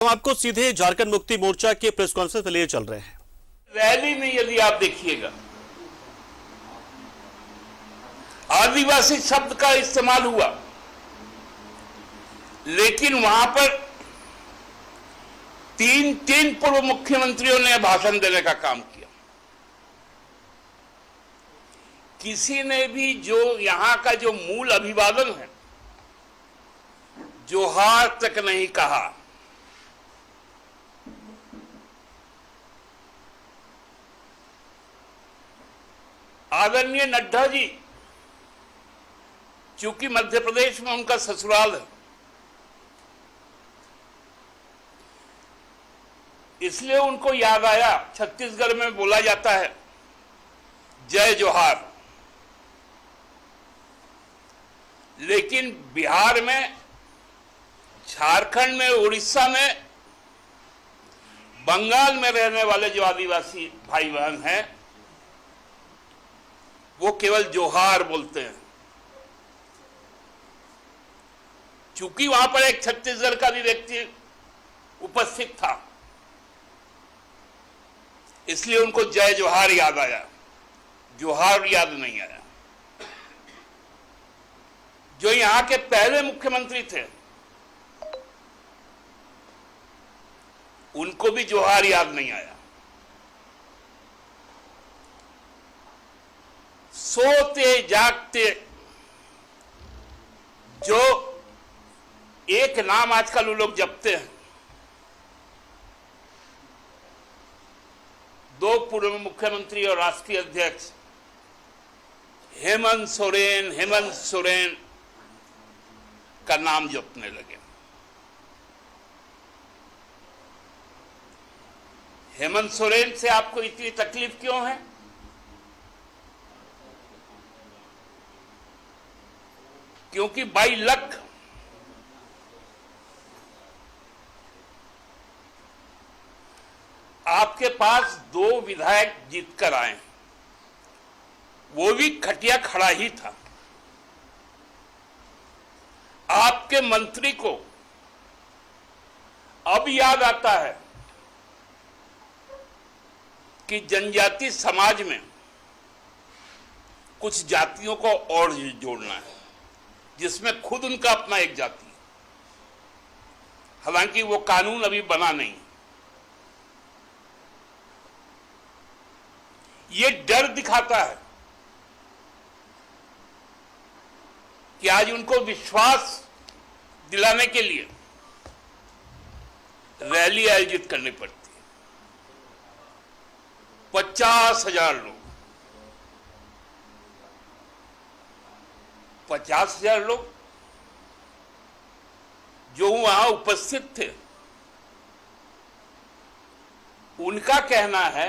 हम आपको सीधे झारखंड मुक्ति मोर्चा के प्रेस कॉन्फ्रेंस में लिए चल रहे हैं। रैली में यदि आप देखिएगा, आदिवासी शब्द का इस्तेमाल हुआ, लेकिन वहां पर तीन पूर्व मुख्यमंत्रियों ने भाषण देने का काम किया। किसी ने भी जो यहां का जो मूल अभिवादन है, जोहार तक नहीं कहा। आदरणीय नड्डा जी, चूंकि मध्य प्रदेश में उनका ससुराल है, इसलिए उनको याद आया। छत्तीसगढ़ में बोला जाता है जय जोहार, लेकिन बिहार में, झारखंड में, उड़ीसा में, बंगाल में रहने वाले जो आदिवासी भाई बहन हैं, वो केवल जोहार बोलते हैं। चूंकि वहां पर एक छत्तीसगढ़ का भी व्यक्ति उपस्थित था, इसलिए उनको जय जोहार याद आया, जोहार याद नहीं आया। जो यहां के पहले मुख्यमंत्री थे, उनको भी जोहार याद नहीं आया। सोते जागते जो एक नाम आजकल वो लोग जपते हैं, दो पूर्व मुख्यमंत्री और राष्ट्रीय अध्यक्ष हेमंत सोरेन का नाम जपने लगे। हेमंत सोरेन से आपको इतनी तकलीफ क्यों है? क्योंकि बाई लक आपके पास दो विधायक जीतकर आए, वो भी खटिया खड़ा ही था। आपके मंत्री को अब याद आता है कि जनजाति समाज में कुछ जातियों को और जोड़ना है, जिसमें खुद उनका अपना एक जाति है। हालांकि वो कानून अभी बना नहीं। ये डर दिखाता है कि आज उनको विश्वास दिलाने के लिए रैली आयोजित करनी पड़ती है। 50,000 लोग, 50,000 लोग जो वहां उपस्थित थे, उनका कहना है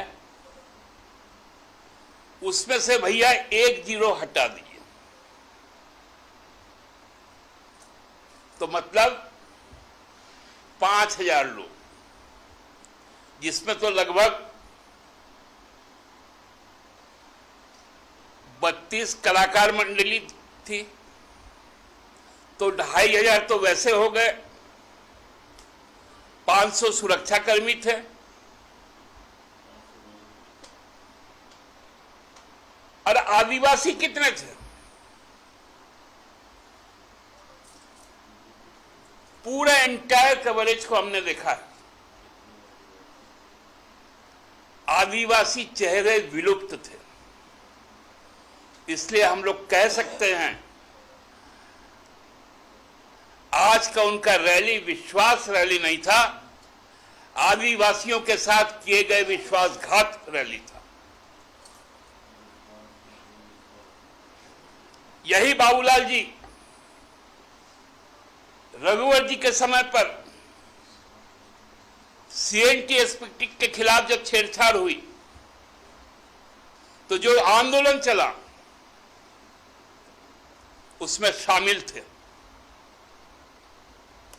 उसमें से भैया 1 जीरो हटा दीजिए। तो मतलब 5,000 लोग, जिसमें तो लगभग 32 कलाकार मंडली थी, तो 2,500 तो वैसे हो गए, 500 सुरक्षाकर्मी थे, और आदिवासी कितने थे? पूरे एंटायर कवरेज को हमने देखा है। आदिवासी चेहरे विलुप्त थे। इसलिए हम लोग कह सकते हैं आज का उनका रैली विश्वास रैली नहीं था, आदिवासियों के साथ किए गए विश्वासघात रैली था। यही बाबूलाल जी, रघुवर जी के समय पर CNTSP के खिलाफ जब छेड़छाड़ हुई, तो जो आंदोलन चला उसमें शामिल थे।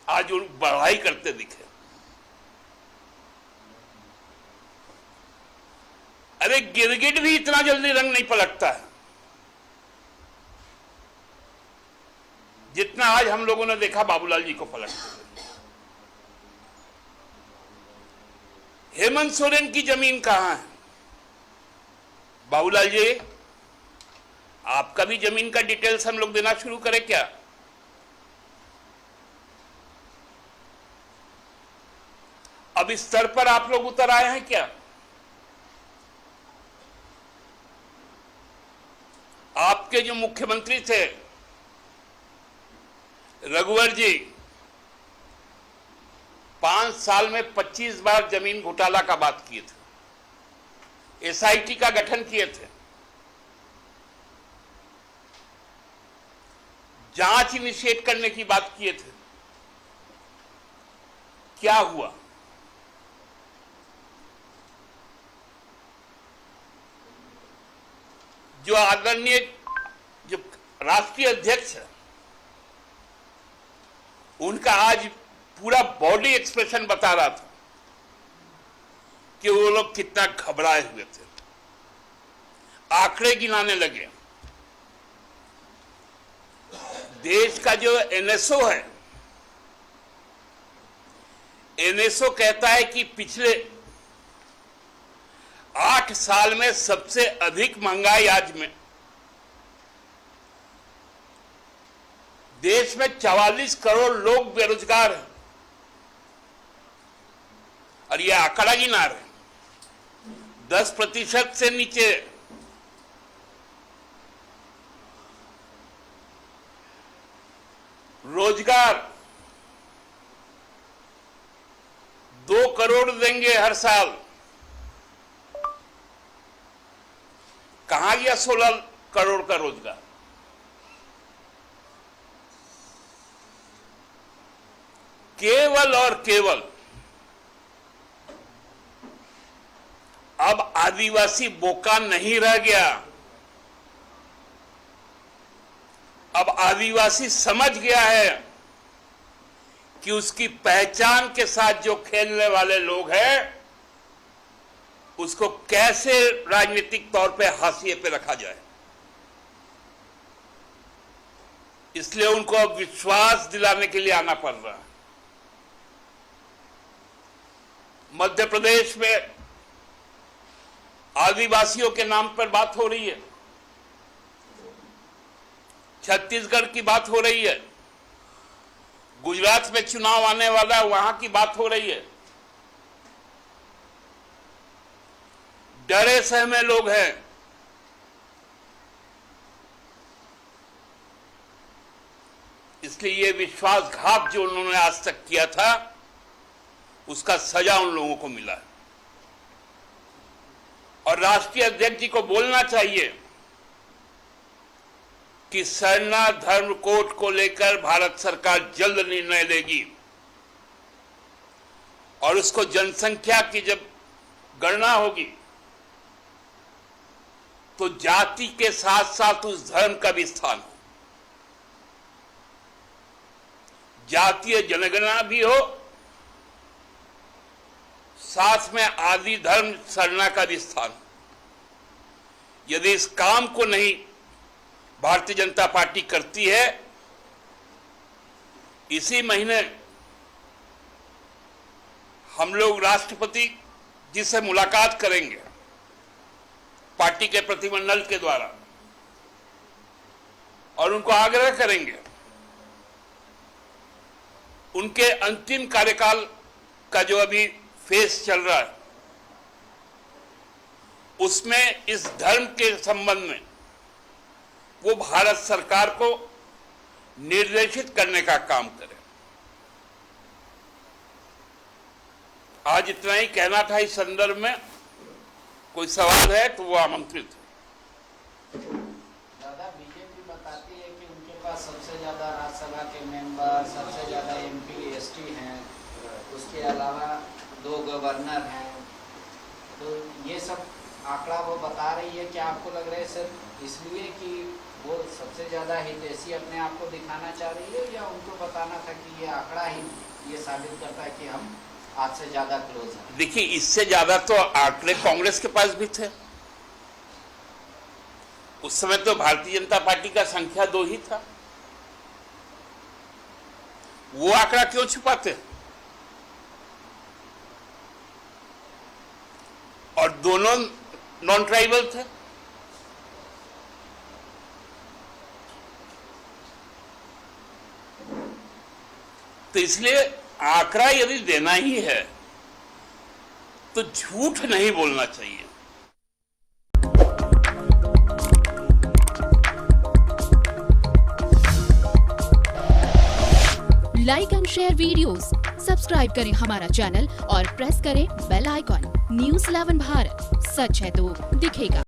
आज वो बढ़ाई करते दिखे। अरे गिरगिट भी इतना जल्दी रंग नहीं पलटता है जितना आज हम लोगों ने देखा बाबूलाल जी को पलटते। हेमंत सोरेन की जमीन कहां है? बाबूलाल जी, आपका भी जमीन का डिटेल्स हम लोग देना शुरू करें क्या? अब इस स्तर पर आप लोग उतर आए हैं क्या? आपके जो मुख्यमंत्री थे रघुवर जी, 5 साल में 25 बार जमीन घोटाला का बात किए थे, एसआईटी का गठन किए थे, जांच इनिशिएट करने की बात किए थे। क्या हुआ? जो आदरणीय जो राष्ट्रीय अध्यक्ष है, उनका आज पूरा बॉडी एक्सप्रेशन बता रहा था कि वो लोग कितना घबराए हुए थे, आंकड़े गिनाने लगे। देश का जो एनएसओ है, एनएसओ कहता है कि पिछले 8 साल में सबसे अधिक महंगाई आज में देश में 44 करोड़ लोग बेरोजगार हैं, और यह आंकड़ा गिना रहे 10% से नीचे। रोजगार 2 करोड़ देंगे हर साल। कहां गया 16 करोड़ का रोजगार? केवल और केवल अब आदिवासी बोका नहीं रह गया। अब आदिवासी समझ गया है कि उसकी पहचान के साथ जो खेलने वाले लोग हैं, उसको कैसे राजनीतिक तौर पे हाशिए पे रखा जाए। इसलिए उनको अब विश्वास दिलाने के लिए आना पड़ रहा है। मध्य प्रदेश में आदिवासियों के नाम पर बात हो रही है, छत्तीसगढ़ की बात हो रही है, गुजरात में चुनाव आने वाला है, वहां की बात हो रही है। डरे सहमे लोग हैं। इसलिए ये विश्वासघात जो उन्होंने आज तक किया था, उसका सजा उन लोगों को मिला है। और राष्ट्रीय अध्यक्ष जी को बोलना चाहिए कि सरना धर्म कोड को लेकर भारत सरकार जल्द निर्णय लेगी, और उसको जनसंख्या की जब गणना होगी तो जाति के साथ साथ उस धर्म का भी स्थान हो, जातीय जनगणना भी हो, साथ में आदि धर्म सरना का भी स्थान हो। यदि इस काम को नहीं भारतीय जनता पार्टी करती है, इसी महीने हम लोग राष्ट्रपति जी से मुलाकात करेंगे पार्टी के प्रतिनिधिमंडल के द्वारा, और उनको आग्रह करेंगे उनके अंतिम कार्यकाल का जो अभी फेस चल रहा है, उसमें इस धर्म के संबंध में वो भारत सरकार को निर्देशित करने का काम करे। आज इतना ही कहना था इस संदर्भ में। कोई सवाल है तो वो आमंत्रित है। दादा, बीजेपी बताती है कि उनके पास सबसे ज्यादा राज्यसभा के मेंबर, सबसे ज्यादा एमपी एसटी हैं, उसके अलावा 2 गवर्नर हैं, तो ये सब आंकड़ा वो बता रही है। क्या आपको लग रहा है सर इसलिए कि वो सबसे ज्यादा हितैषी अपने आप को दिखाना चाह रही है, या उनको बताना था कि ये आंकड़ा ही ये साबित करता है कि हम आज से ज्यादा क्लोज है? देखिए, इससे ज्यादा तो आंकड़े कांग्रेस के पास भी थे। उस समय तो भारतीय जनता पार्टी का संख्या 2 ही था। वो आंकड़ा क्यों छुपाते? और दोनों नॉन ट्राइबल थे। तो इसलिए आंकड़ा यदि देना ही है तो झूठ नहीं बोलना चाहिए। Like and share videos, subscribe करें हमारा चैनल और प्रेस करें बेल आइकॉन। न्यूज़ 11 भारत, सच है तो दिखेगा।